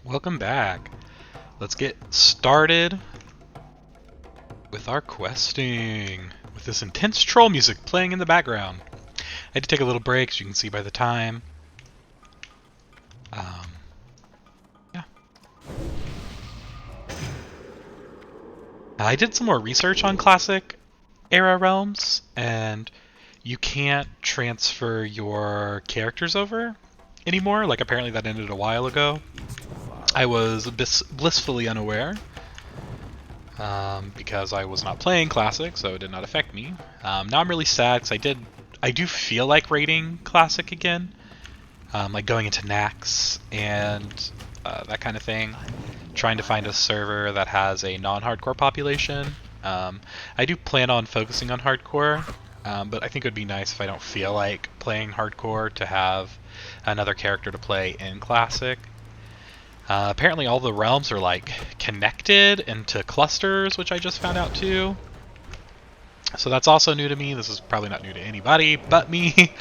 Welcome back. Let's get started with our questing with this intense troll music playing in the background. I had to take a little break, as you can see by the time. Yeah. I did some more research on classic era realms, and you can't transfer your characters over anymore. Like, apparently that ended a while ago. I was blissfully unaware. Because I was not playing Classic, so it did not affect me. Now I'm really sad because I do feel like raiding Classic again, like going into Nax and that kind of thing. Trying to find a server that has a non-hardcore population. I do plan on focusing on hardcore, but I think it would be nice if I don't feel like playing hardcore to have another character to play in Classic. Apparently all the realms are like connected into clusters, which I just found out too. So that's also new to me. This is probably not new to anybody but me.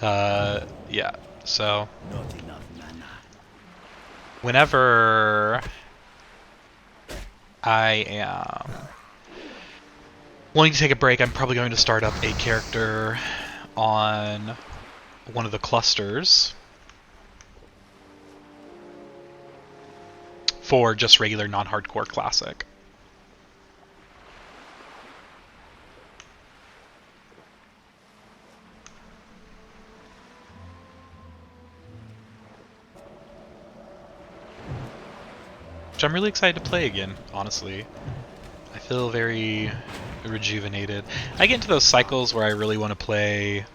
Yeah, so whenever I am wanting to take a break, I'm probably going to start up a character on one of the clusters for just regular non-hardcore Classic. Which I'm really excited to play again, honestly. I feel very rejuvenated. I get into those cycles where I really want to play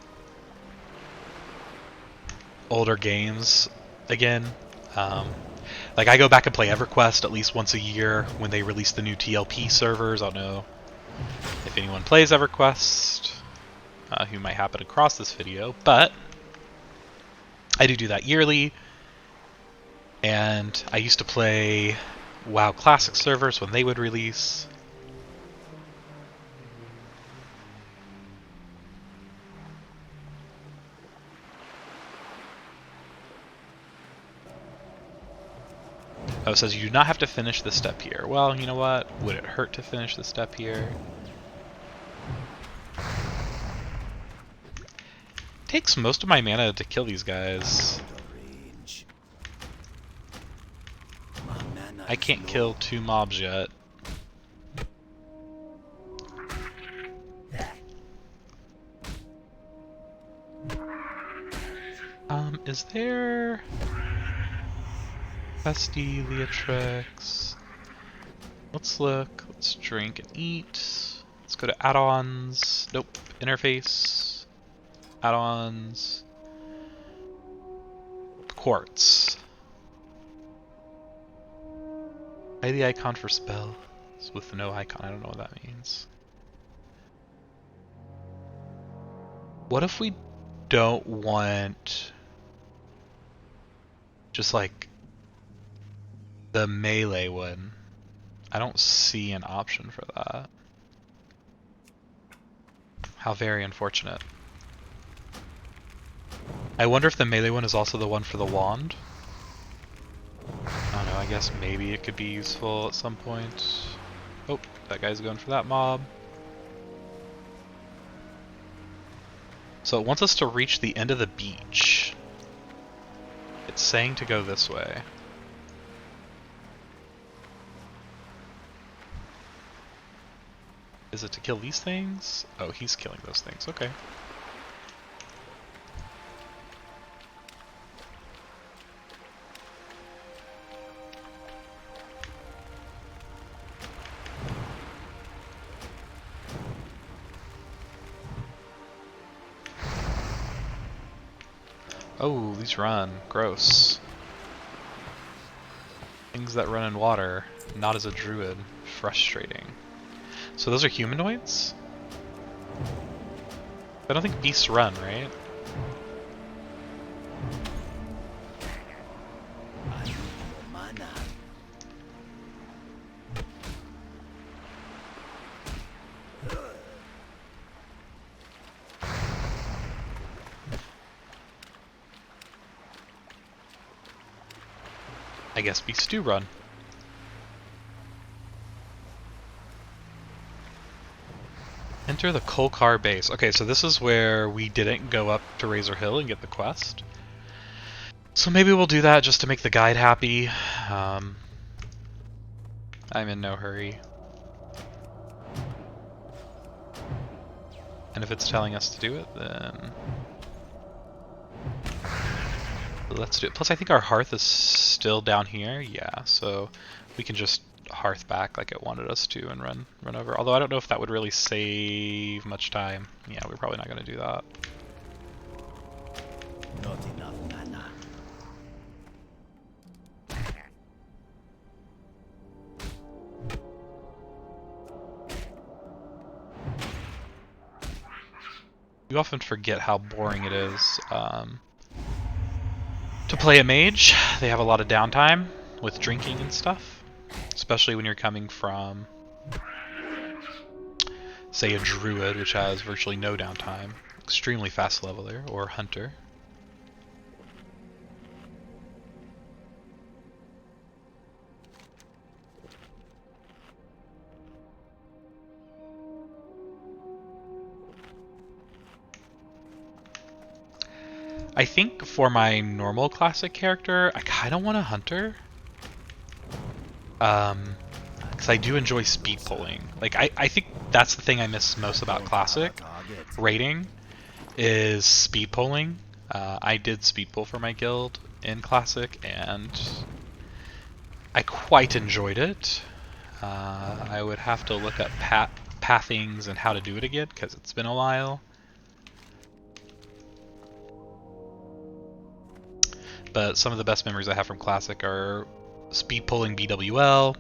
older games again. Like, I go back and play EverQuest at least once a year when they release the new TLP servers. I don't know if anyone plays EverQuest who might happen across this video, but I do that yearly. And I used to play WoW Classic servers when they would release. Oh, it says you do not have to finish this step here. Well, you know what? Would it hurt to finish the step here? Takes most of my mana to kill these guys. I can't kill 2 mobs yet. Is there... Pesty, Leatrix... Let's look, let's drink and eat. Let's go to add-ons. Nope, interface. Add-ons. Quartz. Hide the icon for spell. It's with no icon, I don't know what that means. What if we don't want just like the melee one? I don't see an option for that. How very unfortunate. I wonder if the melee one is also the one for the wand? I don't know, I guess maybe it could be useful at some point. Oh, that guy's going for that mob. So it wants us to reach the end of the beach. It's saying to go this way. Is it to kill these things? Oh, he's killing those things, okay. Oh, these run. Gross. Things that run in water. Not as a druid. Frustrating. So those are humanoids? I don't think beasts run, right? I I guess, be Stew Run. Enter the Kolkar base. Okay, so this is where we didn't go up to Razor Hill and get the quest. So maybe we'll do that just to make the guide happy. I'm in no hurry. And if it's telling us to do it, then let's do it. Plus I think our hearth is still down here. Yeah, so we can just hearth back like it wanted us to and run over. Although I don't know if that would really save much time. Yeah, we're probably not going to do that. Not enough mana. You often forget how boring it is to play a mage. They have a lot of downtime with drinking and stuff, especially when you're coming from, say, a druid, which has virtually no downtime, extremely fast leveler, or hunter. I think for my normal classic character, I kind of want a hunter. Because I do enjoy speed pulling. Like, I think that's the thing I miss most about classic raiding, is speed pulling. I did speed pull for my guild in classic, and I quite enjoyed it. I would have to look up pathings and how to do it again, because it's been a while. But some of the best memories I have from Classic are speed pulling BWL,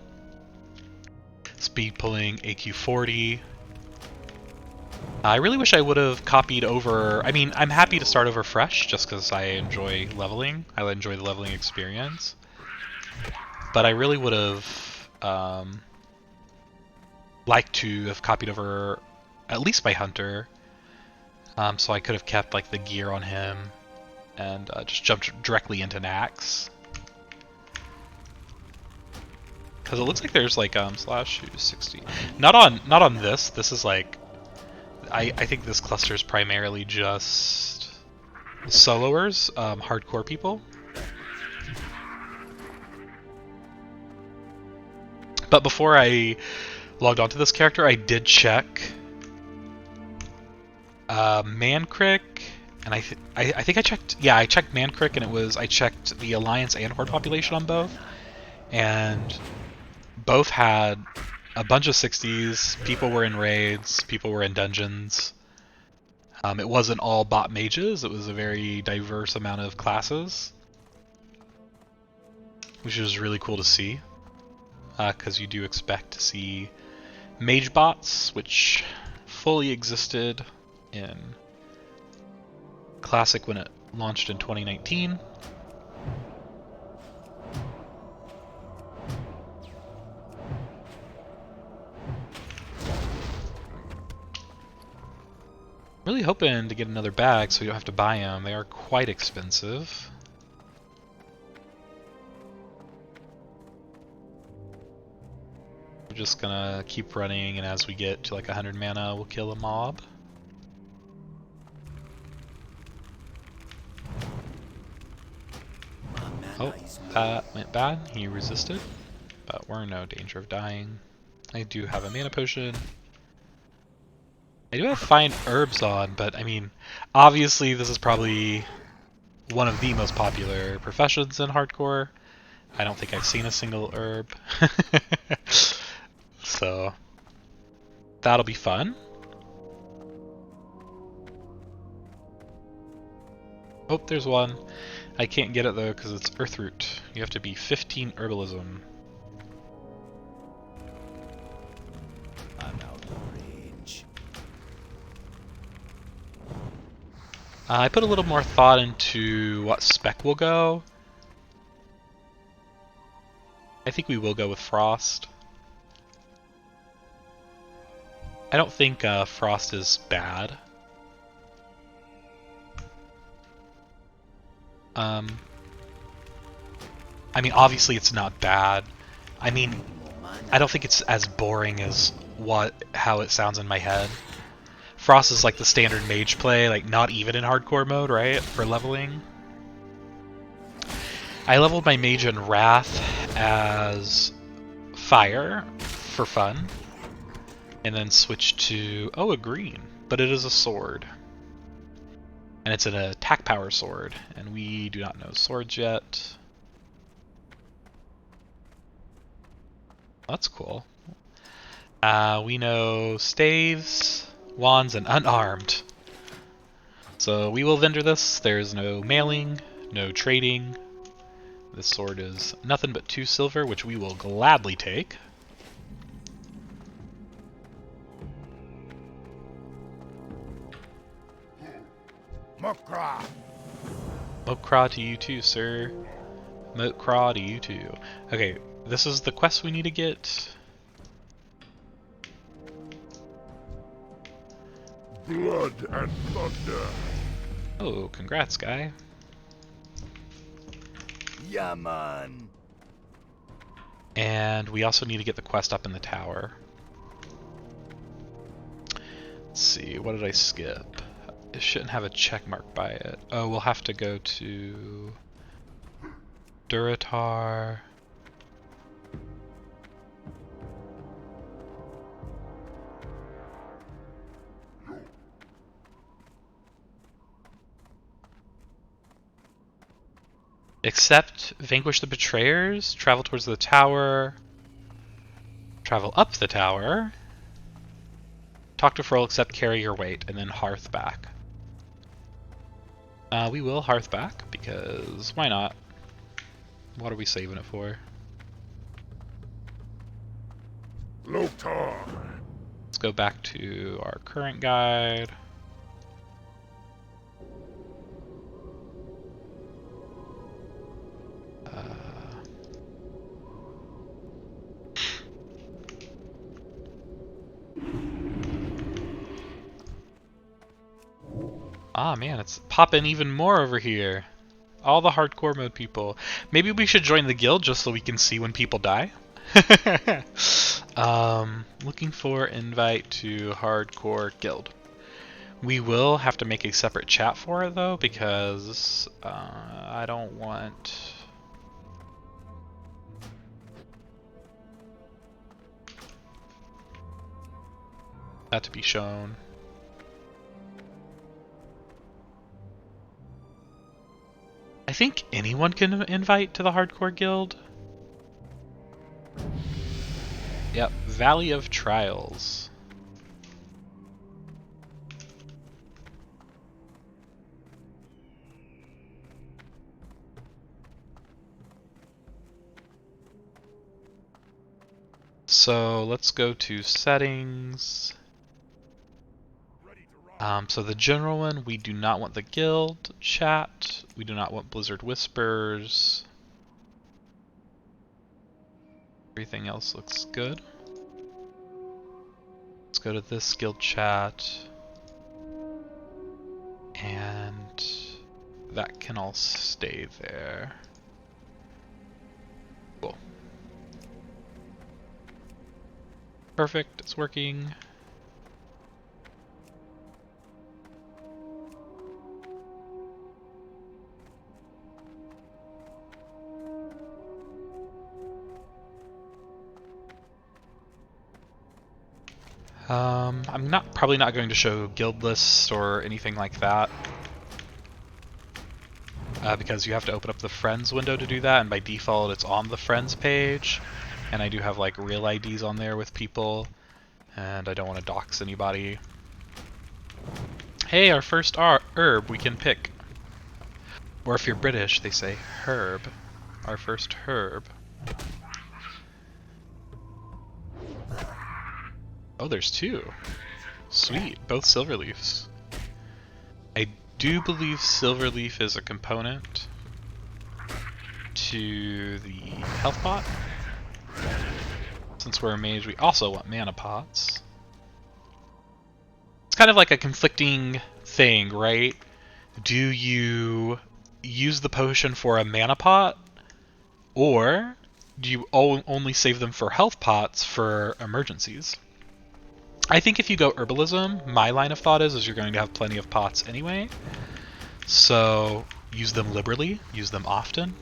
speed pulling AQ40. I really wish I would have copied over. I mean, I'm happy to start over fresh just because I enjoy leveling. I enjoy the leveling experience. But I really would have liked to have copied over at least my hunter, so I could have kept like the gear on him and just jumped directly into Nax. Because it looks like there's like slash 60. Not on this. This is like I think this cluster is primarily just soloers, hardcore people. But before I logged onto this character, I did check Mancrick. And I think I checked, yeah, I checked Mancrick, and I checked the Alliance and Horde population on both, and both had a bunch of 60s, people were in raids, people were in dungeons. It wasn't all bot mages, it was a very diverse amount of classes, which is really cool to see, because you do expect to see mage bots, which fully existed in Classic when it launched in 2019. Really hoping to get another bag so you don't have to buy them. They are quite expensive. We're just gonna keep running, and as we get to like 100 mana, we'll kill a mob. Oh, that went bad. He resisted, but we're in no danger of dying. I do have a mana potion. I do have fine herbs on, but I mean, obviously this is probably one of the most popular professions in hardcore. I don't think I've seen a single herb. So, that'll be fun. Oh, there's one. I can't get it though because it's Earthroot. You have to be 15 herbalism. I'm out of range. I put a little more thought into what spec will go. I think we will go with Frost. I don't think Frost is bad. I mean, obviously it's not bad. I mean, Mana. I don't think it's as boring as how it sounds in my head. Frost is like the standard mage play, like not even in hardcore mode, right? For leveling. I leveled my mage in Wrath as fire for fun, and then switched to a green, but it is a sword, and it's an attack power sword, and we do not know swords yet. That's cool. We know staves, wands, and unarmed. So we will vendor this. There's no mailing, no trading. This sword is nothing but 2 silver, which we will gladly take. Mokra. Mokra to you too, sir. Mokra to you too. Okay, this is the quest we need to get. Blood and thunder. Oh, congrats, guy. Yaman. And we also need to get the quest up in the tower. Let's see, what did I skip? It shouldn't have a check mark by it. Oh, we'll have to go to Durotar. Accept, vanquish the betrayers, travel towards the tower, travel up the tower, talk to Froll, accept, carry your weight, and then hearth back. We will hearth back, because why not? What are we saving it for? Lotar. Let's go back to our current guide. Ah man, it's popping even more over here. All the hardcore mode people. Maybe we should join the guild just so we can see when people die. Looking for invite to hardcore guild. We will have to make a separate chat for it though, because I don't want that to be shown. I think anyone can invite to the hardcore guild. Yep, Valley of Trials. So let's go to settings. So the general one, we do not want the guild chat. We do not want Blizzard Whispers. Everything else looks good. Let's go to this guild chat. And that can all stay there. Cool. Perfect, it's working. I'm probably not going to show guild lists or anything like that. Because you have to open up the friends window to do that, and by default it's on the friends page. And I do have like real IDs on there with people, and I don't want to dox anybody. Hey, our first herb we can pick. Or if you're British, they say herb. Our first herb. Oh, there's 2. Sweet, both silverleafs. I do believe silverleaf is a component to the health pot. Since we're a mage, we also want mana pots. It's kind of like a conflicting thing, right? Do you use the potion for a mana pot, Or do you only save them for health pots for emergencies? I think if you go herbalism, my line of thought is you're going to have plenty of pots anyway. So use them liberally, use them often.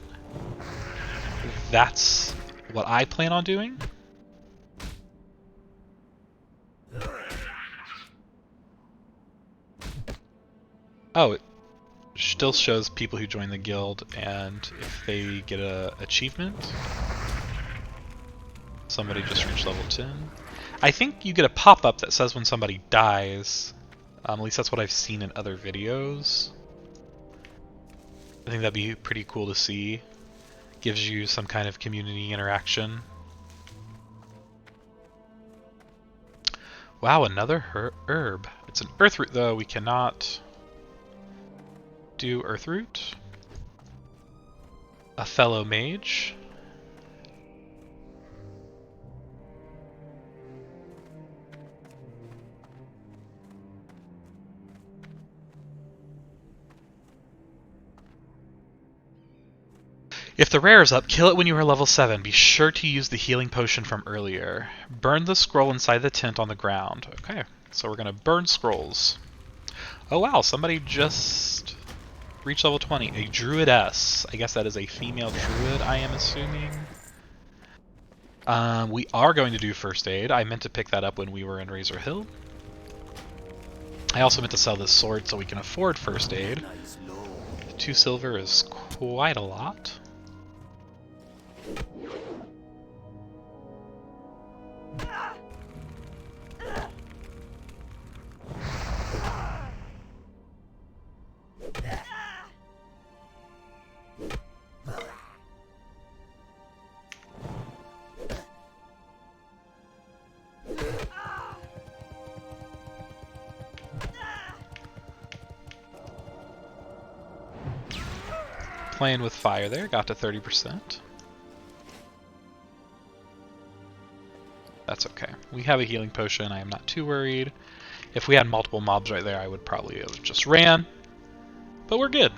That's what I plan on doing. Oh, it still shows people who join the guild and if they get a achievement. Somebody just reached level 10. I think you get a pop-up that says when somebody dies. At least that's what I've seen in other videos. I think that'd be pretty cool to see. Gives you some kind of community interaction. Wow, another herb. It's an earth root though, we cannot do earth root. A fellow mage. If the rare is up, kill it when you are level 7. Be sure to use the healing potion from earlier. Burn the scroll inside the tent on the ground. Okay, so we're going to burn scrolls. Oh wow, somebody just reached level 20. A druidess. I guess that is a female druid, I am assuming. We are going to do first aid. I meant to pick that up when we were in Razor Hill. I also meant to sell this sword so we can afford first aid. 2 silver is quite a lot. Playing with fire there, got to 30%. That's okay. We have a healing potion, I am not too worried. If we had multiple mobs right there, I would probably have just ran. But we're good.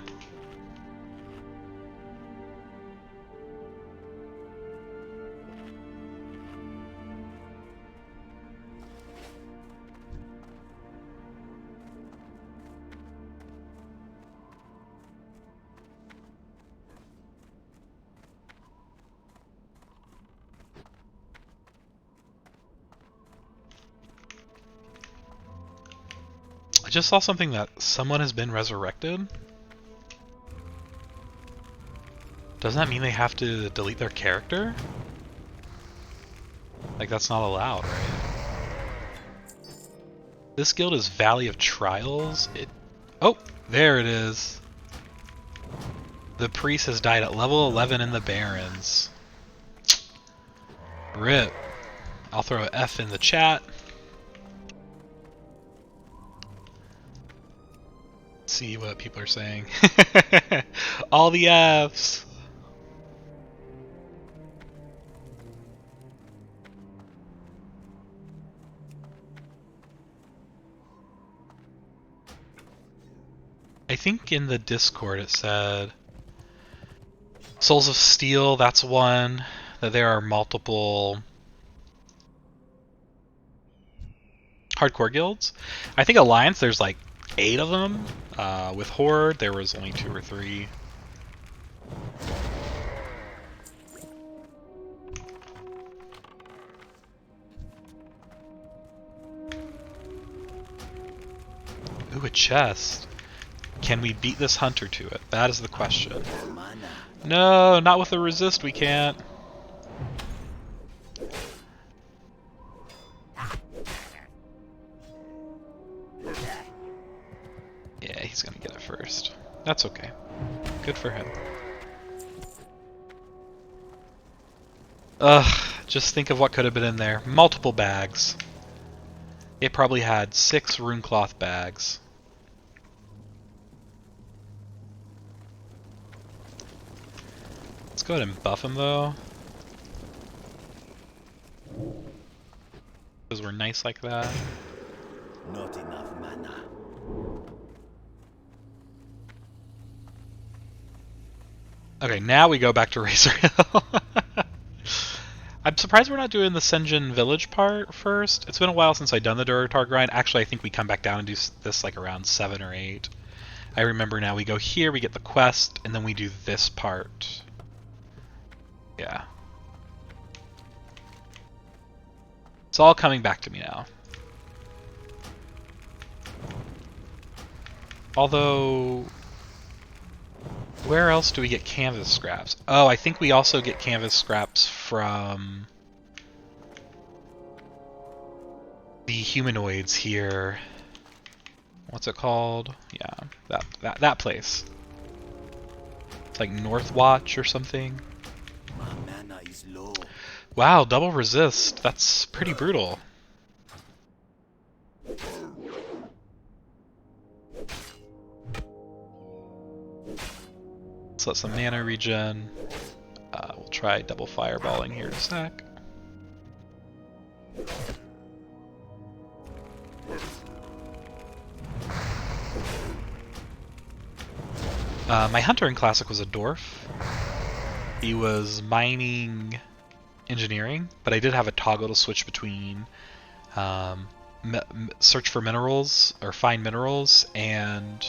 I just saw something that someone has been resurrected. Doesn't that mean they have to delete their character? Like, that's not allowed, right? This guild is Valley of Trials. Oh, there it is. The priest has died at level 11 in the Barrens. RIP. I'll throw an F in the chat. See what people are saying. All the Fs. I think in the Discord it said Souls of Steel, that's one, that there are multiple hardcore guilds. I think Alliance, there's like 8 of them. With Horde, there was only 2 or 3. Ooh, a chest. Can we beat this hunter to it? That is the question. No, not with the resist we can't. Yeah, he's gonna get it first. That's okay. Good for him. Ugh, just think of what could have been in there. Multiple bags. It probably had 6 runecloth bags. Let's go ahead and buff him though. Because we're nice like that. Not enough mana. Okay, now we go back to Razor Hill. I'm surprised we're not doing the Senjin Village part first. It's been a while since I've done the Durotar grind. Actually, I think we come back down and do this like around 7 or 8. I remember now. We go here, we get the quest, and then we do this part. Yeah. It's all coming back to me now. Although, where else do we get canvas scraps? Oh, I think we also get canvas scraps from the humanoids here. What's it called? Yeah, that place. It's like Northwatch or something. My mana is low. Wow, double resist. That's pretty brutal. So that's some mana regen. We'll try double fireballing here in a sec. My hunter in Classic was a dwarf. He was mining engineering, but I did have a toggle to switch between search for minerals, or find minerals, and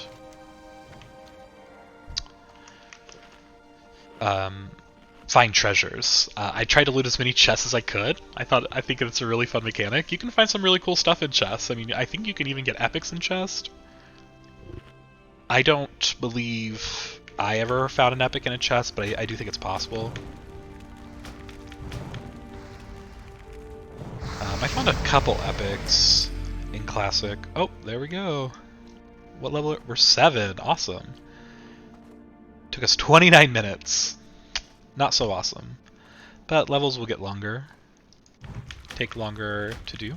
find treasures. I tried to loot as many chests as I could. I think it's a really fun mechanic. You can find some really cool stuff in chests. I mean, I think you can even get epics in chest. I don't believe I ever found an epic in a chest, but I do think it's possible. I found a couple epics in Classic. Oh, there we go. What level? We're 7. Awesome. Took us 29 minutes. Not so awesome. But levels will get longer. Take longer to do.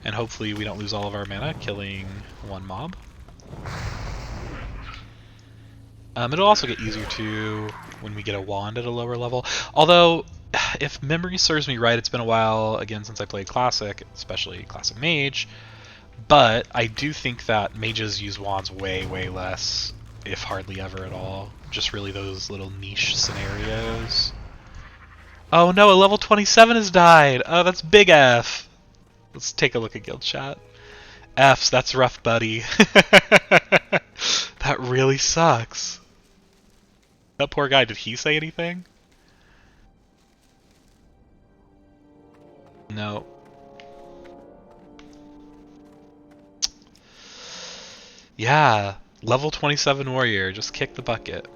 And hopefully we don't lose all of our mana killing one mob. It'll also get easier too when we get a wand at a lower level. Although, if memory serves me right, it's been a while again since I played Classic, especially Classic Mage. But I do think that mages use wands way, way less, if hardly ever at all. Just really those little niche scenarios. Oh no, a level 27 has died! Oh, that's big F! Let's take a look at guild chat. F's, that's rough, buddy. That really sucks. That poor guy, did he say anything? No. Yeah, level 27 warrior, just kick the bucket.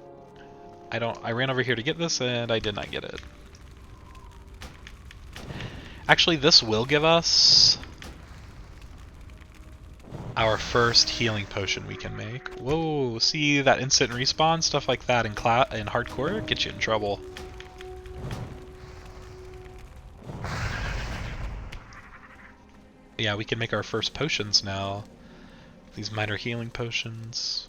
I ran over here to get this and I did not get it. Actually, this will give us our first healing potion we can make. Whoa, see that instant respawn? Stuff like that in hardcore gets you in trouble. Yeah, we can make our first potions now. These minor healing potions.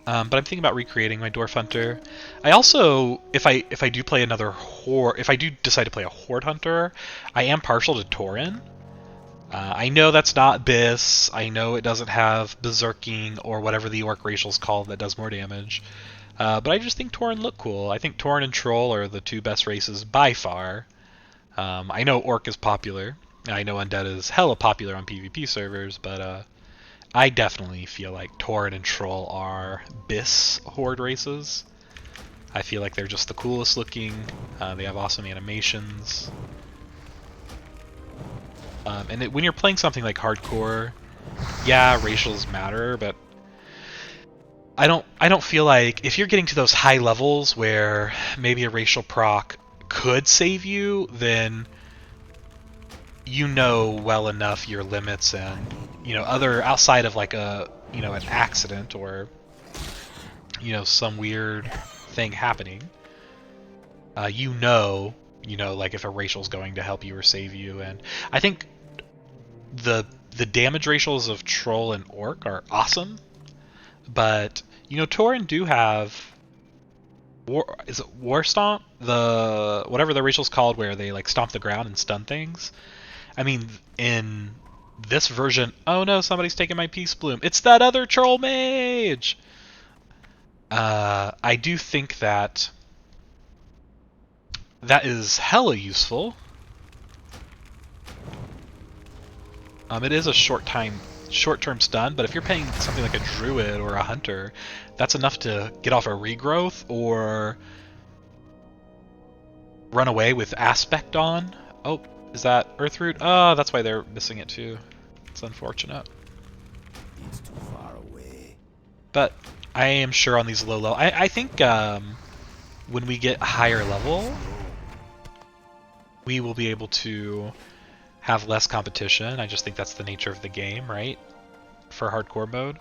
But I'm thinking about recreating my Dwarf Hunter. I also, if I do play another Horde, if I do decide to play a Horde Hunter, I am partial to Tauren. I know that's not Biss. I know it doesn't have Berserking or whatever the Orc racial's called that does more damage. But I just think Tauren look cool. I think Tauren and Troll are the two best races by far. I know Orc is popular. I know Undead is hella popular on PvP servers, but I definitely feel like Tauren and Troll are Biss Horde races. I feel like they're just the coolest looking. They have awesome animations. And when you're playing something like hardcore, yeah, racials matter, but I don't feel like if you're getting to those high levels where maybe a racial proc could save you, then you know well enough your limits, and other outside of like an accident or some weird thing happening, like if a racial's going to help you or save you. And I think the damage ratios of Troll and Orc are awesome, but Tauren do have is it War Stomp, whatever the racial's called, where they like stomp the ground and stun things. I mean, in this version... Oh no, somebody's taking my Peace Bloom. It's that other Troll Mage! I do think that that is hella useful. It is a short-term stun, but if you're playing something like a Druid or a Hunter, that's enough to get off a regrowth or run away with Aspect on. Oh, is that Earthroot? Oh, that's why they're missing it too. It's unfortunate. It's too far away. But I am sure on these low level... I think when we get higher level, we will be able to have less competition. I just think that's the nature of the game, right? For hardcore mode,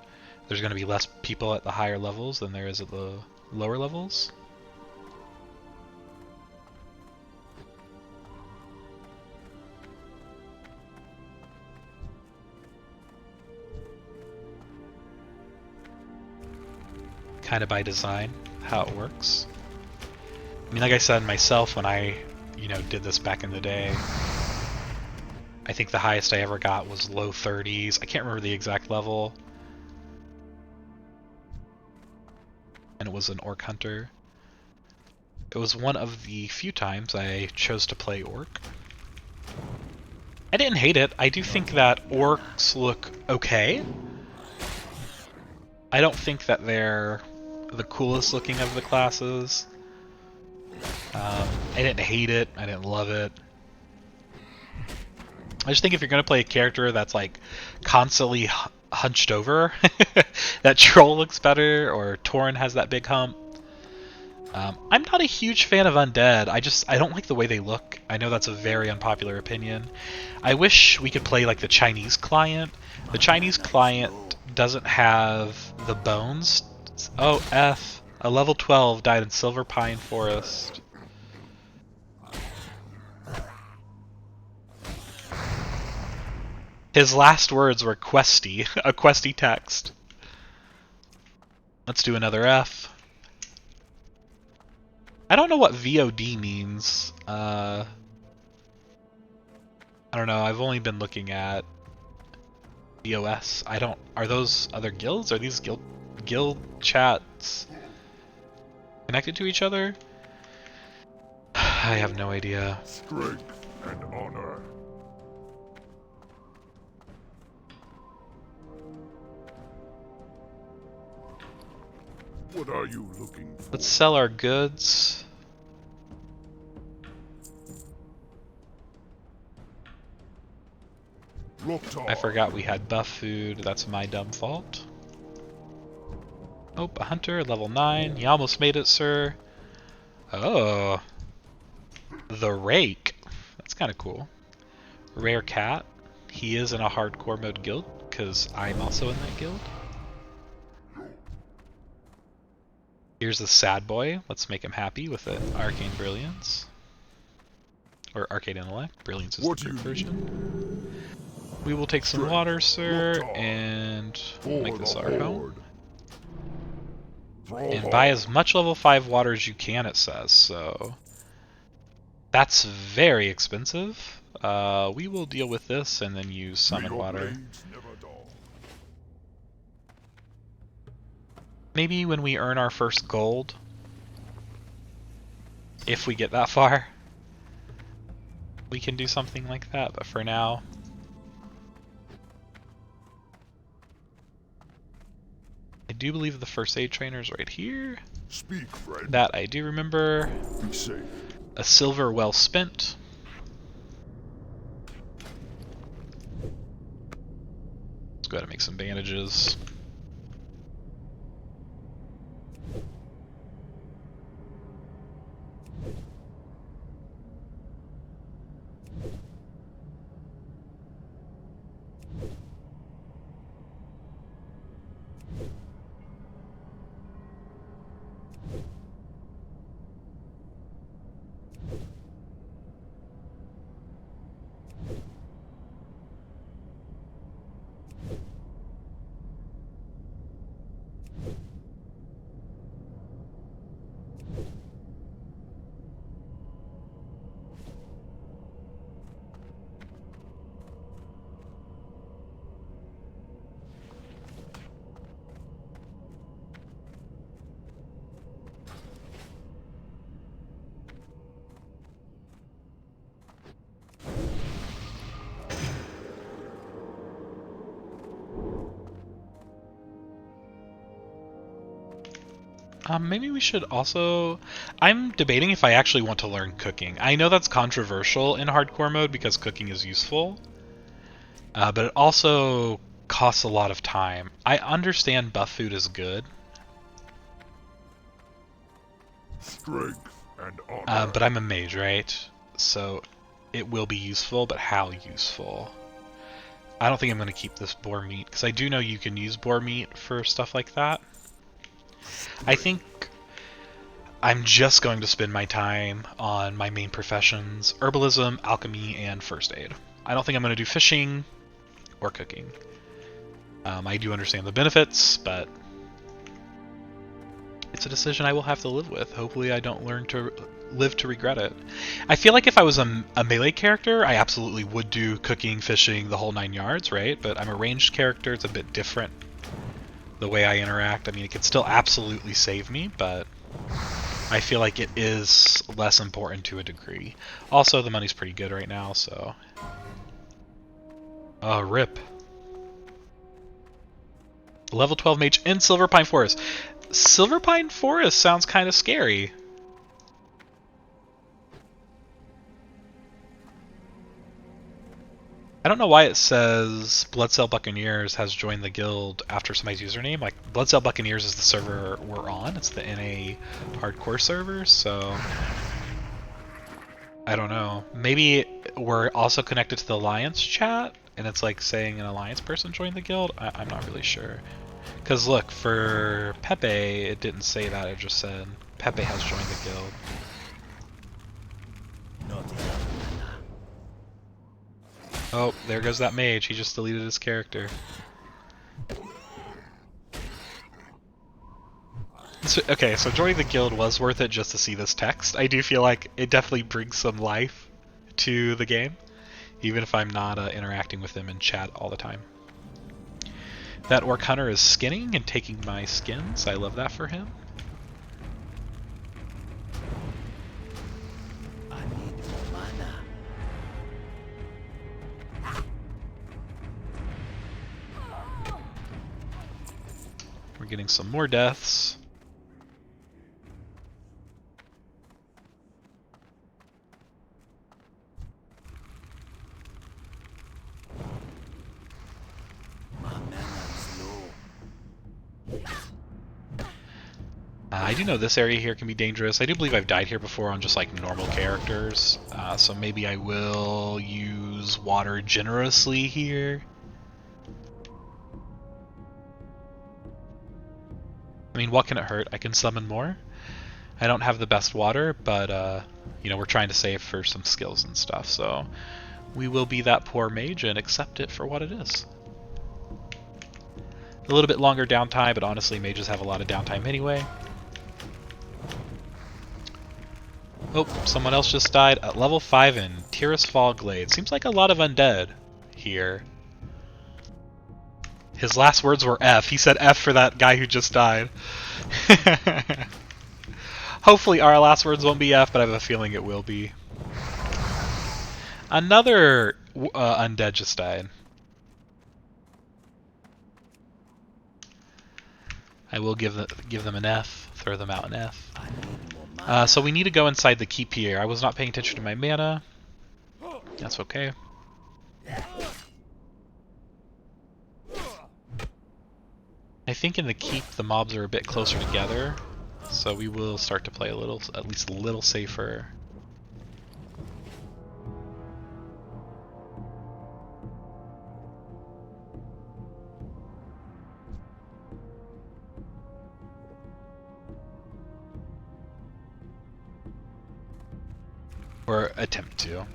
there's going to be less people at the higher levels than there is at the lower levels. Kind of by design, how it works. I mean, like I said myself when I, did this back in the day, I think the highest I ever got was low 30s. I can't remember the exact level. And it was an Orc Hunter. It was one of the few times I chose to play Orc. I didn't hate it. I do think that Orcs look okay. I don't think that they're the coolest looking of the classes. I didn't hate it. I didn't love it. I just think if you're going to play a character that's like constantly hunched over, that Troll looks better, or Tauren has that big hump. I'm not a huge fan of Undead. I don't like the way they look. I know that's a very unpopular opinion. I wish we could play like the Chinese client. The Chinese client doesn't have the bones. Oh, F. A level 12 died in Silver Pine Forest. His last words were questy, a questy text. Let's do another F. I don't know what VOD means. I don't know, I've only been looking at VOS. Are those other guilds? Are these guild chats connected to each other? I have no idea. Strength and honor. What are you looking for? Let's sell our goods. I forgot we had buff food. That's my dumb fault. Oh, a hunter, level 9. You almost made it, sir. Oh. The Rake. That's kind of cool. Rare Cat. He is in a hardcore mode guild, because I'm also in that guild. Here's the Sad Boy. Let's make him happy with the Arcane Brilliance. Or Arcane Intellect. Brilliance is the Greek version. We will take some water, sir, and make this our home. And buy as much level 5 water as you can, it says, so... That's very expensive. We will deal with this and then use summon water. Maybe when we earn our first gold, if we get that far, we can do something like that, but for now... I do believe the first aid trainer is right here. Speak, friend. That I do remember. Be safe. A silver well spent. Let's go ahead and make some bandages. Maybe we should also... I'm debating if I actually want to learn cooking. I know that's controversial in hardcore mode because cooking is useful, but it also costs a lot of time. I understand buff food is good, Strength and honor. but I'm a mage, right? So it will be useful, but how useful? I don't think I'm going to keep this boar meat, because I do know you can use boar meat for stuff like that. I think I'm just going to spend my time on my main professions, herbalism, alchemy, and first aid. I don't think I'm going to do fishing or cooking. I do understand the benefits, but it's a decision I will have to live with. Hopefully I don't live to regret it. I feel like if I was a melee character, I absolutely would do cooking, fishing, the whole 9 yards, right? But I'm a ranged character, it's a bit different the way I interact. I mean, it could still absolutely save me, but I feel like it is less important to a degree. Also, the money's pretty good right now, so... rip. Level 12 mage in Silverpine Forest. Silverpine Forest sounds kind of scary. I don't know why it says Bloodcell Buccaneers has joined the guild after somebody's username. Like, Bloodcell Buccaneers is the server we're on. It's the NA hardcore server, so... I don't know. Maybe we're also connected to the Alliance chat, and it's like saying an Alliance person joined the guild? I'm not really sure. Because look, for Pepe, it didn't say that, it just said Pepe has joined the guild. Not enough mana. Oh, there goes that mage, he just deleted his character. Okay, so joining the guild was worth it just to see this text. I do feel like it definitely brings some life to the game, even if I'm not interacting with them in chat all the time. That Orc Hunter is skinning and taking my skins. I love that for him. I need more mana. We're getting some more deaths. I do know this area here can be dangerous. I do believe I've died here before on just like normal characters, so maybe I will use water generously here. I mean, what can it hurt? I can summon more. I don't have the best water, but you know, we're trying to save for some skills and stuff, so we will be that poor mage and accept it for what it is. A little bit longer downtime, but honestly, mages have a lot of downtime anyway. Oh, someone else just died at level 5 in Tirisfal Glade. Seems like a lot of undead here. His last words were F. He said F for that guy who just died. Hopefully our last words won't be F, but I have a feeling it will be. Another undead just died. I will give them an F, throw them out an F. I need more mana. So we need to go inside the keep here. I was not paying attention to my mana. That's okay. I think in the keep the mobs are a bit closer together, so we will start to play a little, at least a little safer. Or attempt to.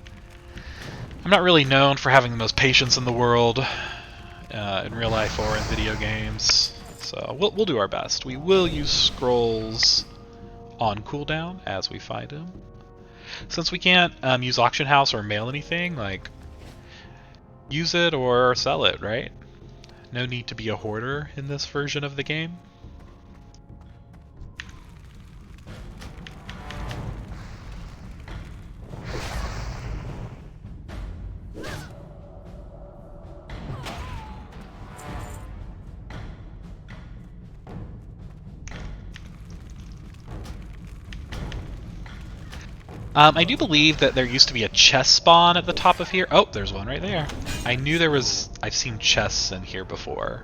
I'm not really known for having the most patience in the world, in real life or in video games, so we'll do our best. We will use scrolls on cooldown as we find them. Since we can't use auction house or mail anything, like, use it or sell it, right? No need to be a hoarder in this version of the game. I do believe that there used to be a chest spawn at the top of here. Oh, there's one right there. I knew there was... I've seen chests in here before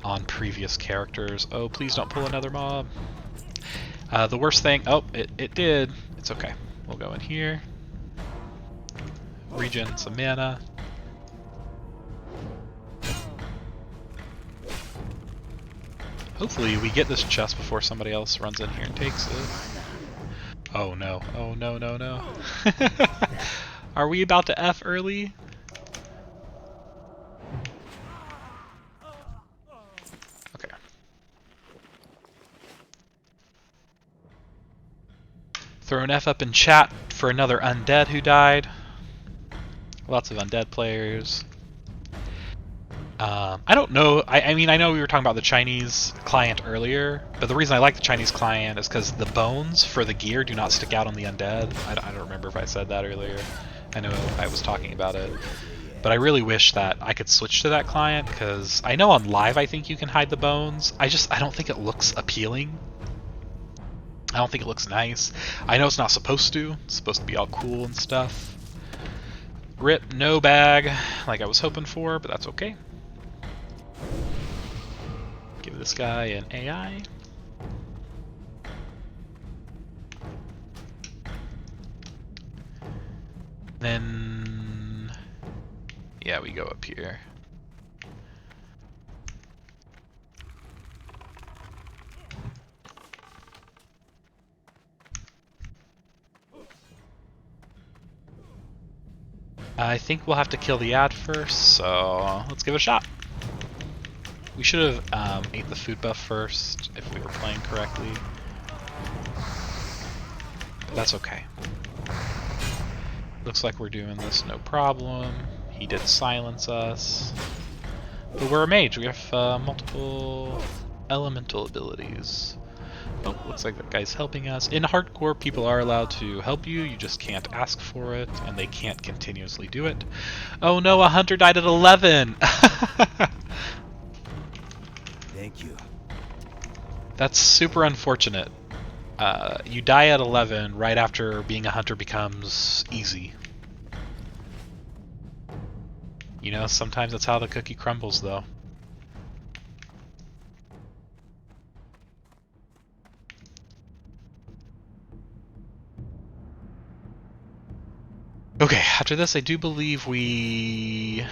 on previous characters. Oh, please don't pull another mob. The worst thing... Oh, it did. It's okay. We'll go in here. Regen some mana. Hopefully we get this chest before somebody else runs in here and takes it. Oh no. Oh no, no, no. Are we about to F early? Okay. Throw an F up in chat for another undead who died. Lots of undead players. I don't know. I mean, I know we were talking about the Chinese client earlier, but the reason I like the Chinese client is because the bones for the gear do not stick out on the undead. I don't remember if I said that earlier. I know I was talking about it. But I really wish that I could switch to that client, because I know on live I think you can hide the bones. I don't think it looks appealing. I don't think it looks nice. I know it's not supposed to. It's supposed to be all cool and stuff. RIP, no bag, like I was hoping for, but that's okay. Give this guy an AI. Then, yeah, we go up here. I think we'll have to kill the ad first, so let's give it a shot. We should have ate the food buff first if we were playing correctly. But that's okay. Looks like we're doing this no problem. He did silence us. But we're a mage. We have multiple elemental abilities. Oh, looks like that guy's helping us. In hardcore, people are allowed to help you. You just can't ask for it, and they can't continuously do it. Oh no, a hunter died at 11! Thank you. That's super unfortunate. You die at 11 right after being a hunter becomes easy. You know, sometimes that's how the cookie crumbles, though. Okay, after this I do believe we...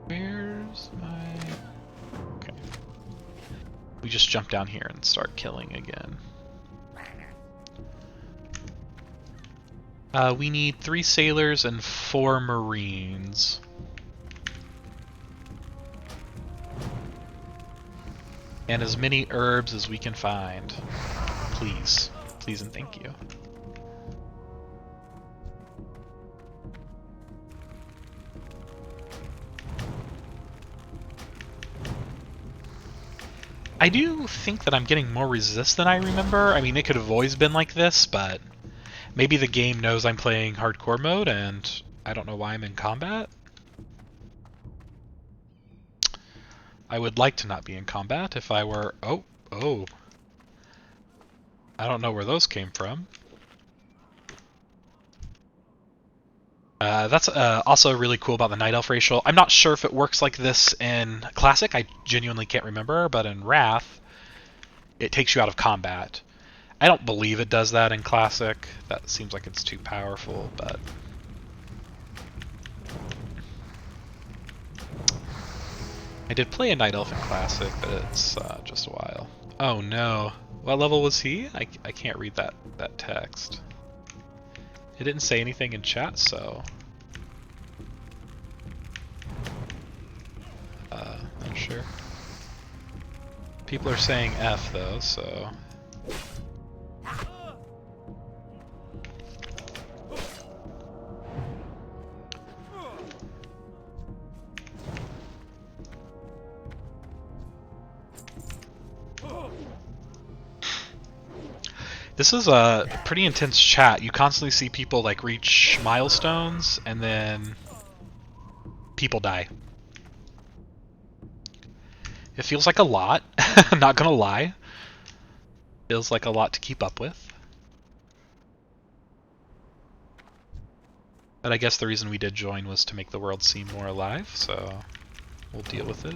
Where's my... Okay. We just jump down here and start killing again. We need 3 sailors and 4 marines. And as many herbs as we can find. Please. Please and thank you. I do think that I'm getting more resist than I remember. I mean, it could have always been like this, but maybe the game knows I'm playing hardcore mode and I don't know why I'm in combat. I would like to not be in combat if I were... Oh. I don't know where those came from. That's also really cool about the Night Elf racial. I'm not sure if it works like this in Classic. I genuinely can't remember, but in Wrath, it takes you out of combat. I don't believe it does that in Classic. That seems like it's too powerful, but... I did play a Night Elf in Classic, but it's just a while. Oh no. What level was he? I can't read that text. It didn't say anything in chat, so... not sure. People are saying F though, so... This is a pretty intense chat. You constantly see people like reach milestones and then people die. It feels like a lot, I'm not gonna lie. Feels like a lot to keep up with. But I guess the reason we did join was to make the world seem more alive, so we'll deal with it.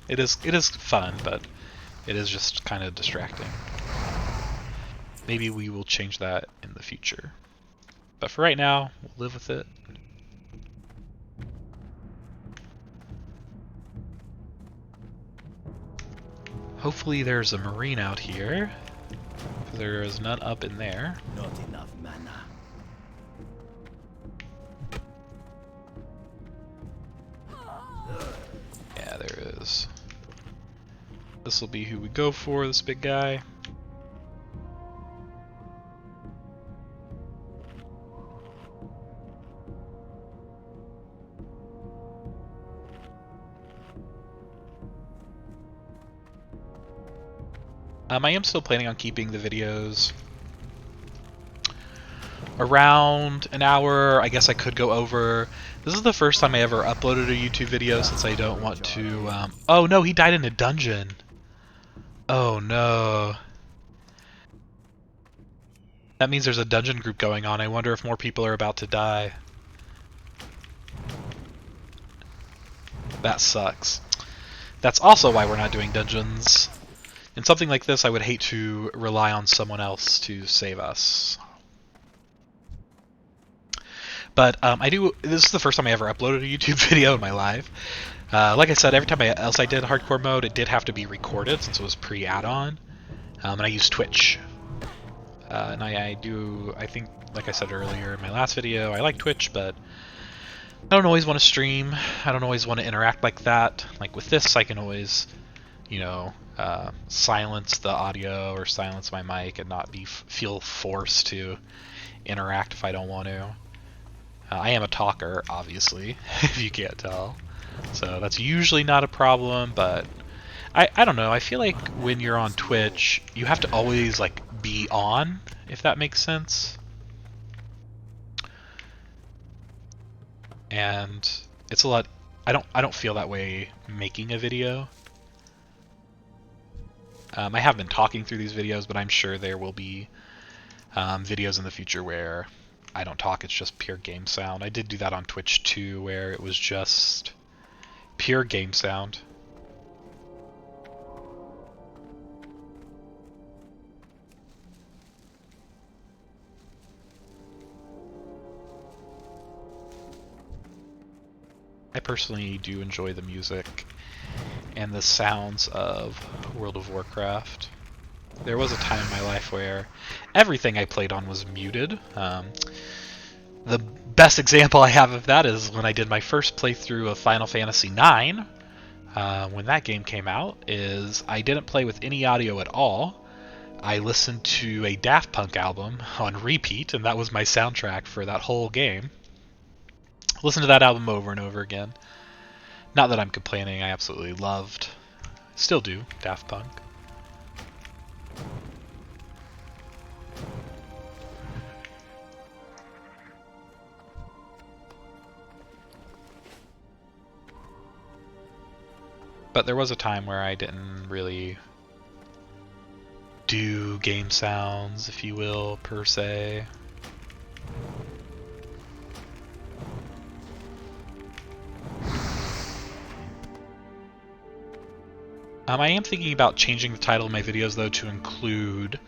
It is fun, but it is just kind of distracting. Maybe we will change that in the future. But for right now, we'll live with it. Hopefully there's a marine out here. There is none up in there. Not enough mana. Yeah, there is. This will be who we go for, this big guy. I am still planning on keeping the videos around an hour. I guess I could go over. This is the first time I ever uploaded a YouTube video since I don't want to... Oh no, he died in a dungeon. Oh no. That means there's a dungeon group going on. I wonder if more people are about to die. That sucks. That's also why we're not doing dungeons. In something like this, I would hate to rely on someone else to save us. But this is the first time I ever uploaded a YouTube video in my life. Like I said, every time else I did hardcore mode, it did have to be recorded since it was pre-add-on. And I use Twitch. And I think, like I said earlier in my last video, I like Twitch, but I don't always want to stream. I don't always want to interact like that. Like with this, I can always, you know, silence the audio or silence my mic and not feel forced to interact if I don't want to. I am a talker, obviously, if you can't tell. So that's usually not a problem, but I don't know. I feel like when you're on Twitch, you have to always like be on, if that makes sense. And it's a lot. I don't feel that way making a video. I have been talking through these videos, but I'm sure there will be videos in the future where I don't talk, it's just pure game sound. I did do that on Twitch too, where it was just pure game sound. I personally do enjoy the music and the sounds of World of Warcraft. There was a time in my life where everything I played on was muted. The best example I have of that is when I did my first playthrough of Final Fantasy IX. When that game came out, I didn't play with any audio at all. I listened to a Daft Punk album on repeat, and that was my soundtrack for that whole game. Listened to that album over and over again. Not that I'm complaining, I absolutely loved, still do, Daft Punk. But there was a time where I didn't really do game sounds, if you will, per se. I am thinking about changing the title of my videos, though, to include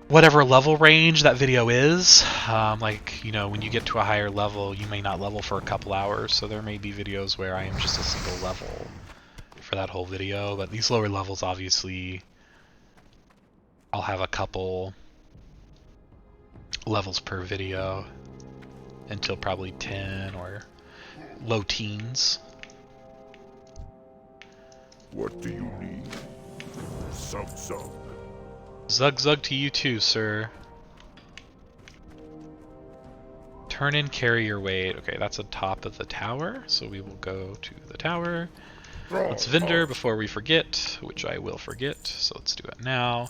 whatever level range that video is. Like, you know, when you get to a higher level, you may not level for a couple hours, so there may be videos where I am just a single level for that whole video. But these lower levels, obviously, I'll have a couple levels per video until probably 10 or low teens. What do you need? Zug zug. Zug zug to you too, sir. Turn and carry your weight. Okay, that's the top of the tower, so we will go to the tower. Let's vendor before we forget, which I will forget, so let's do it now.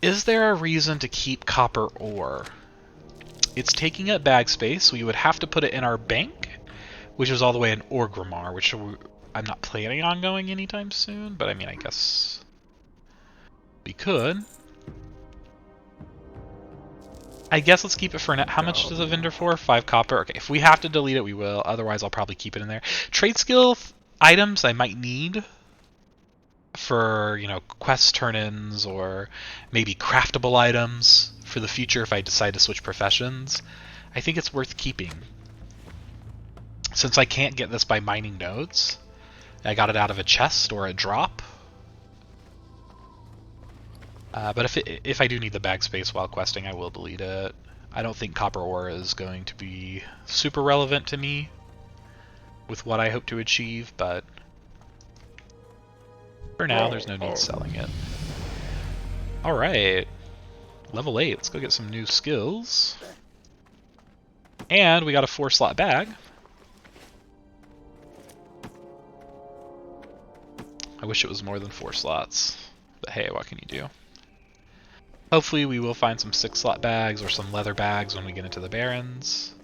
Is there a reason to keep copper ore? It's taking up bag space. We would have to put it in our bank, which is all the way in Orgrimmar, which I'm not planning on going anytime soon, but I mean, I guess we could. I guess let's keep it for now. How much does a vendor for? 5 copper. Okay, if we have to delete it, we will. Otherwise, I'll probably keep it in there. Trade skill items I might need for, you know, quest turn-ins or maybe craftable items for the future if I decide to switch professions. I think it's worth keeping. Since I can't get this by mining nodes, I got it out of a chest or a drop. But if I do need the bag space while questing, I will delete it. I don't think copper ore is going to be super relevant to me with what I hope to achieve, but for now, there's no need selling it. Alright, level 8. Let's go get some new skills. And we got a 4-slot bag. I wish it was more than 4 slots, but hey, what can you do? Hopefully we will find some 6-slot bags or some leather bags when we get into the Barrens.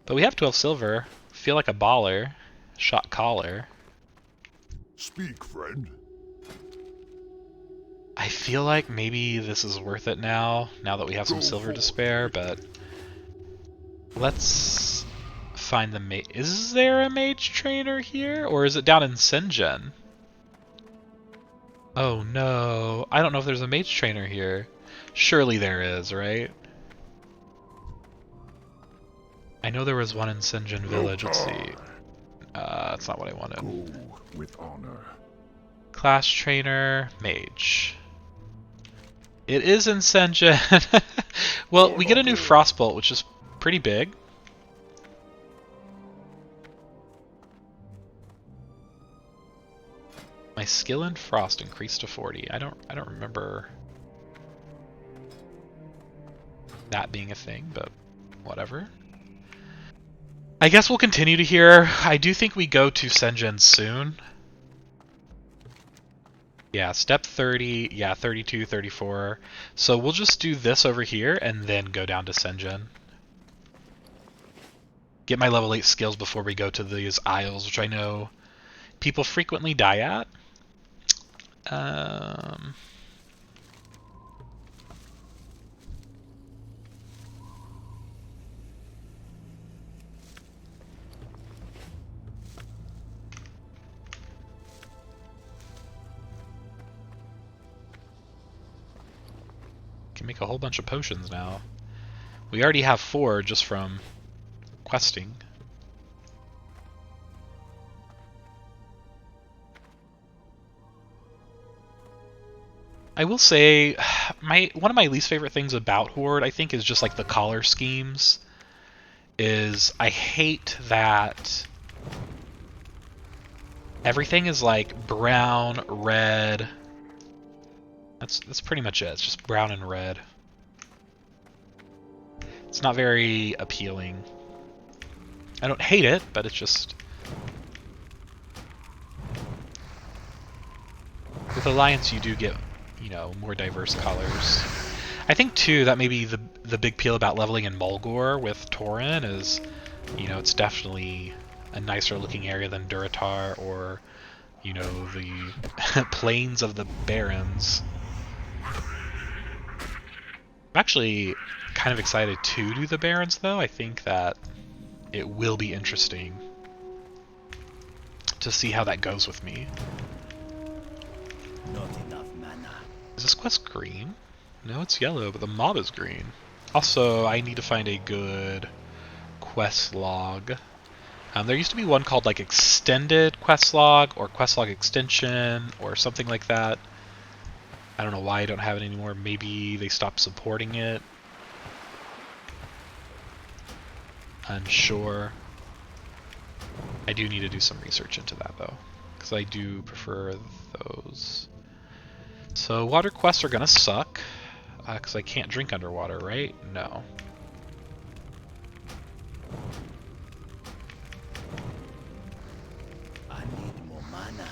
But we have 12 silver. Feel like a baller. Shot caller. Speak, friend. I feel like maybe this is worth it now that we have some silver to spare, but let's find the mage. Is there a mage trainer here, or is it down in Sengen? Oh no, I don't know if there's a mage trainer here. Surely there is, right? I know there was one in Sengen Village. Let's see. That's not what I wanted. Go with honor. Class trainer, mage. It is in Sengen. Well, we get a new frostbolt, which is pretty big. My skill in frost increased to 40. I don't remember that being a thing, but whatever. I guess we'll continue to here. I do think we go to Sengen soon. Yeah, step 30, yeah, 32, 34. So we'll just do this over here and then go down to Sengen. Get my level 8 skills before we go to these isles, which I know people frequently die at. Can make a whole bunch of potions now. We already have 4 just from questing. I will say, one of my least favorite things about Horde, I think, is just like the collar schemes. I hate that everything is like brown, red. That's pretty much it. It's just brown and red. It's not very appealing. I don't hate it, but it's just... With Alliance, you do get, you know, more diverse colors. I think too that maybe the big appeal about leveling in Mulgore with Tauren is, you know, it's definitely a nicer looking area than Durotar or, you know, the plains of the Barrens. I'm actually kind of excited to do the Barrens though. I think that it will be interesting to see how that goes with me. Not enough mana. Is this quest green? No, it's yellow, but the mob is green. Also, I need to find a good quest log. There used to be one called like Extended Quest Log or Quest Log Extension or something like that. I don't know why I don't have it anymore. Maybe they stopped supporting it. Unsure. I do need to do some research into that though, because I do prefer those. So water quests are gonna suck, because I can't drink underwater, right? No. I need more mana.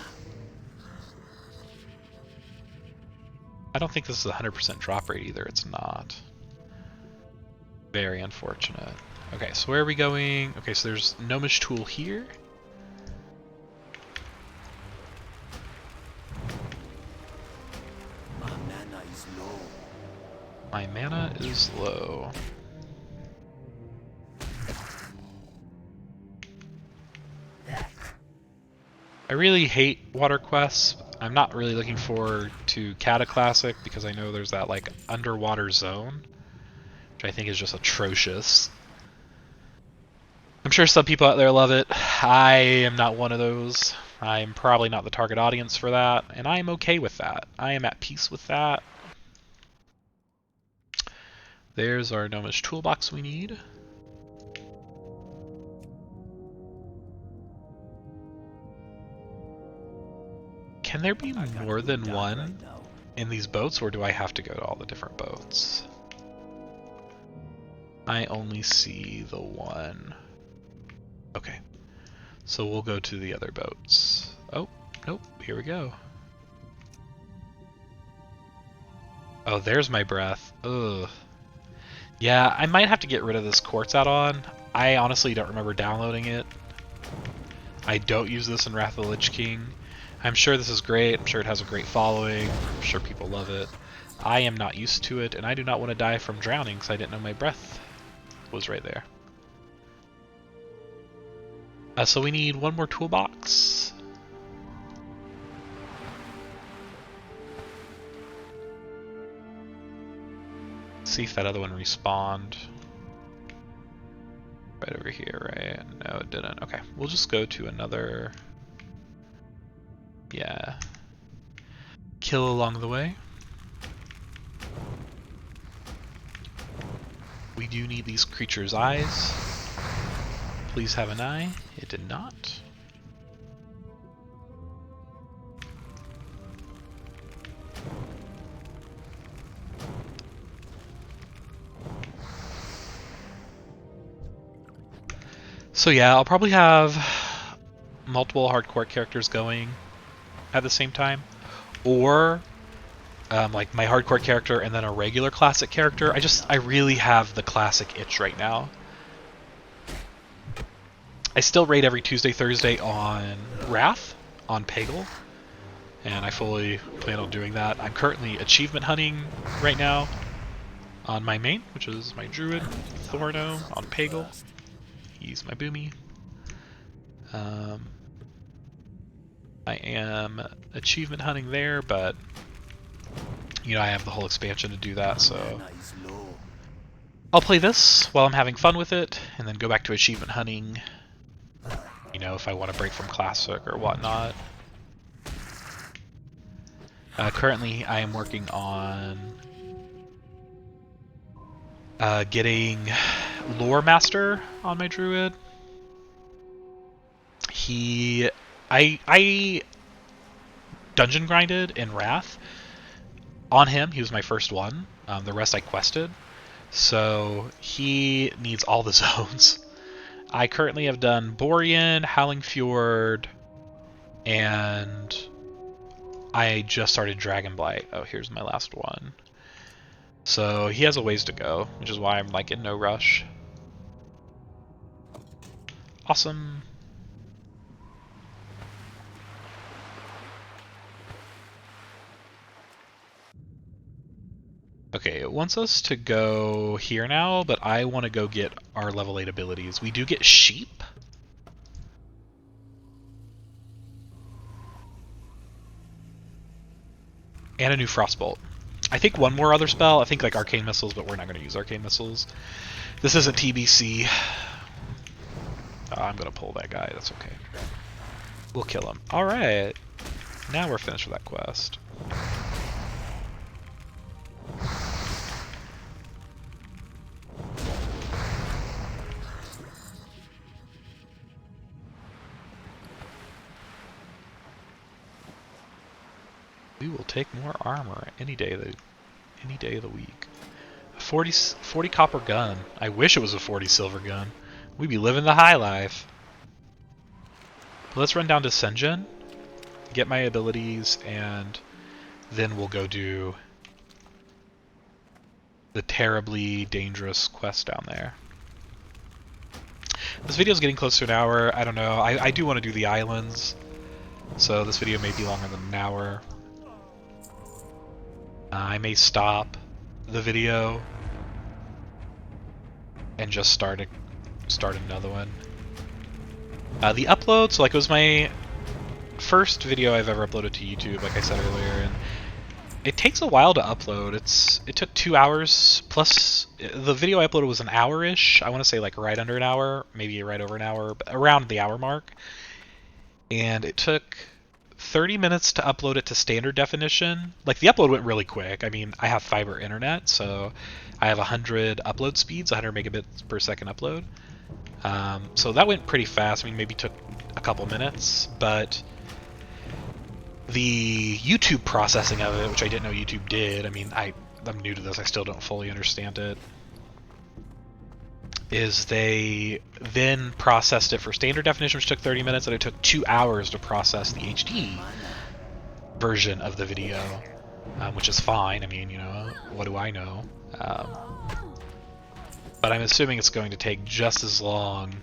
I don't think this is a 100% drop rate either. It's not. Very unfortunate. Okay, so where are we going? Okay, so there's Gnomish Tool here. My mana is low. My mana is is low. I really hate water quests. I'm not really looking forward to Cata Classic because I know there's that like underwater zone, which I think is just atrocious. I'm sure some people out there love it. I am not one of those. I'm probably not the target audience for that, and I am okay with that. I am at peace with that. There's our Gnomish toolbox we need. Can there be more than one in these boats, or do I have to go to all the different boats? I only see the one. Okay, so we'll go to the other boats. Oh, nope, here we go. Oh, there's my breath. Ugh. Yeah, I might have to get rid of this quartz add-on. I honestly don't remember downloading it. I don't use this in Wrath of the Lich King. I'm sure this is great. I'm sure it has a great following. I'm sure people love it. I am not used to it, and I do not want to die from drowning because I didn't know my breath was right there. So we need one more toolbox. See if that other one respawned. Right over here, right? No, it didn't. Okay, we'll just go to another... Yeah. Kill along the way. We do need these creatures' eyes. Please have an eye. It did not. So yeah, I'll probably have multiple hardcore characters going at the same time, or like my hardcore character and then a regular classic character. I really have the classic itch right now. I still raid every Tuesday, Thursday on Wrath, on Pagel, and I fully plan on doing that. I'm currently achievement hunting right now on my main, which is my Druid, Thorno, on Pagel. He's my boomy. I am achievement hunting there, but you know, I have the whole expansion to do that, so I'll play this while I'm having fun with it, and then go back to achievement hunting, you know, if I want to break from Classic or whatnot. Currently, I am working on getting Lore Master on my Druid. I dungeon grinded in Wrath on him. He was my first one. The rest I quested. So he needs all the zones. I currently have done Borean, Howling Fjord, and I just started Dragonblight. Oh, here's my last one. So he has a ways to go, which is why I'm like in no rush. Awesome. Okay, it wants us to go here now, but I want to go get our level 8 abilities. We do get Sheep. And a new Frostbolt. I think one more other spell. I think like Arcane Missiles, but we're not going to use Arcane Missiles. This isn't TBC. I'm going to pull that guy. That's okay. We'll kill him. Alright. Now we're finished with that quest. We will take more armor any day of the week. A 40 copper gun. I wish it was a 40 silver gun. We'd be living the high life. Let's run down to Sen'jin, get my abilities, and then we'll go do the terribly dangerous quest down there. This video is getting close to an hour. I don't know. I do want to do the islands, so this video may be longer than an hour. I may stop the video and just start another one. The upload, so like it was my first video I've ever uploaded to YouTube, like I said earlier, and it takes a while to upload. It took 2 hours plus the video I uploaded was an hour-ish. I want to say like right under an hour, maybe right over an hour, but around the hour mark. And it took 30 minutes to upload it to standard definition. Like the upload went really quick. I mean, I have fiber internet, so I have 100 upload speeds, 100 megabits per second upload. So that went pretty fast. I mean, maybe took a couple minutes, but the YouTube processing of it, which I didn't know YouTube did, I mean, I'm new to this, I still don't fully understand it, is they then processed it for standard definition, which took 30 minutes, and it took 2 hours to process the HD version of the video, which is fine. I mean, you know, what do I know? But I'm assuming it's going to take just as long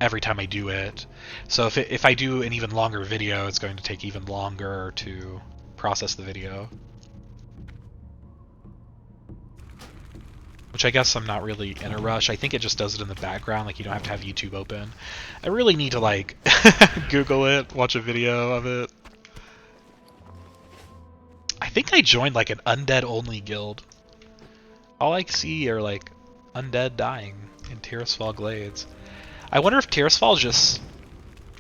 every time I do it. So if I do an even longer video, it's going to take even longer to process the video. Which I guess I'm not really in a rush. I think it just does it in the background, like you don't have to have YouTube open. I really need to like Google it, watch a video of it. I think I joined like an undead only guild. All I see are like undead dying in Tirisfal Glades. I wonder if Tirisfal is just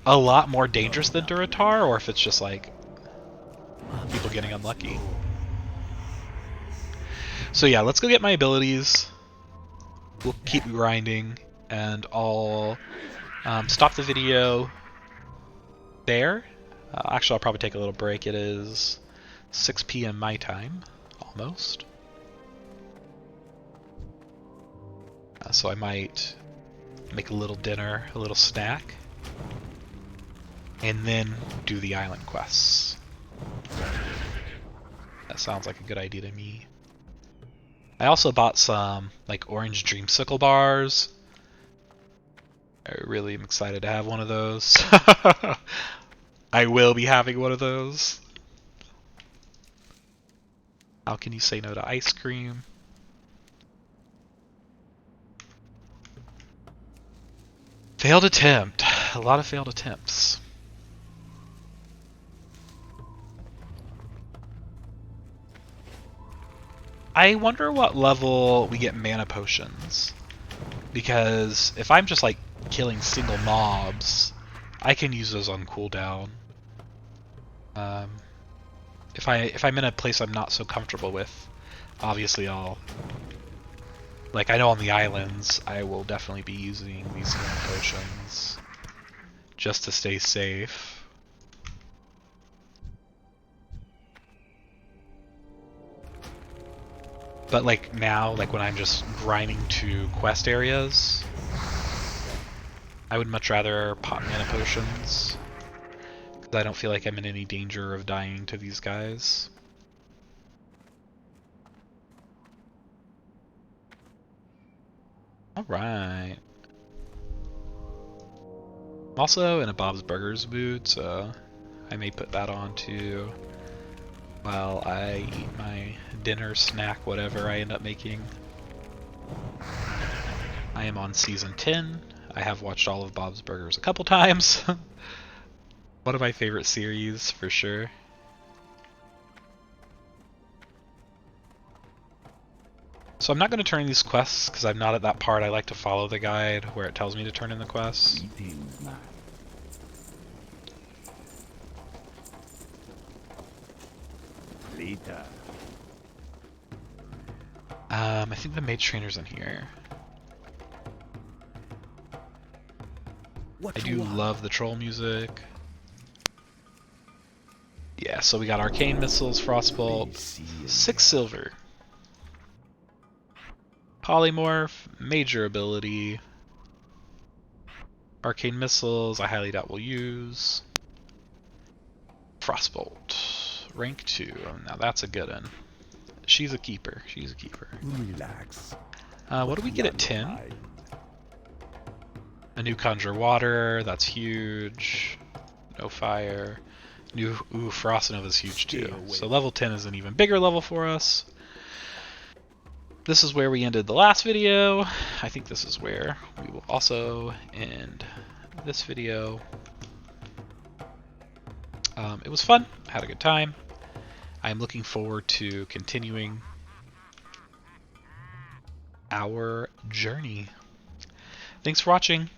a lot more dangerous than Durotar, or if it's just like people getting unlucky. So yeah, let's go get my abilities. We'll keep grinding, and I'll stop the video there. Actually, I'll probably take a little break. It is 6 p.m. my time, almost. So I might make a little dinner, a little snack, and then do the island quests. That sounds like a good idea to me. I also bought some like orange dreamsicle bars. I really am excited to have one of those. I will be having one of those. How can you say no to ice cream? Failed attempt. A lot of failed attempts. I wonder what level we get mana potions. Because if I'm just like killing single mobs, I can use those on cooldown. If I'm in a place I'm not so comfortable with, obviously I'll, like I know on the islands, I will definitely be using these mana potions just to stay safe. But like now, like when I'm just grinding to quest areas, I would much rather pop mana potions, because I don't feel like I'm in any danger of dying to these guys. Alright. I'm also in a Bob's Burgers mood, so I may put that on too while I eat my dinner, snack, whatever I end up making. I am on season 10. I have watched all of Bob's Burgers a couple times. One of my favorite series, for sure. So I'm not going to turn in these quests because I'm not at that part. I like to follow the guide where it tells me to turn in the quests. I think the mage trainer's in here. I do love the troll music. Yeah, so we got arcane missiles, frostbolt, 6 silver. Polymorph, major ability. Arcane missiles, I highly doubt we'll use. Frostbolt, rank 2. Now that's a good one. She's a keeper. She's a keeper. Relax. What do we get at 10? A new conjure water. That's huge. No fire. New Frost Nova is huge too. So level 10 is an even bigger level for us. this is where we ended the last video. I think this is where we will also end this video. It was fun. I had a good time. I'm looking forward to continuing our journey. Thanks for watching.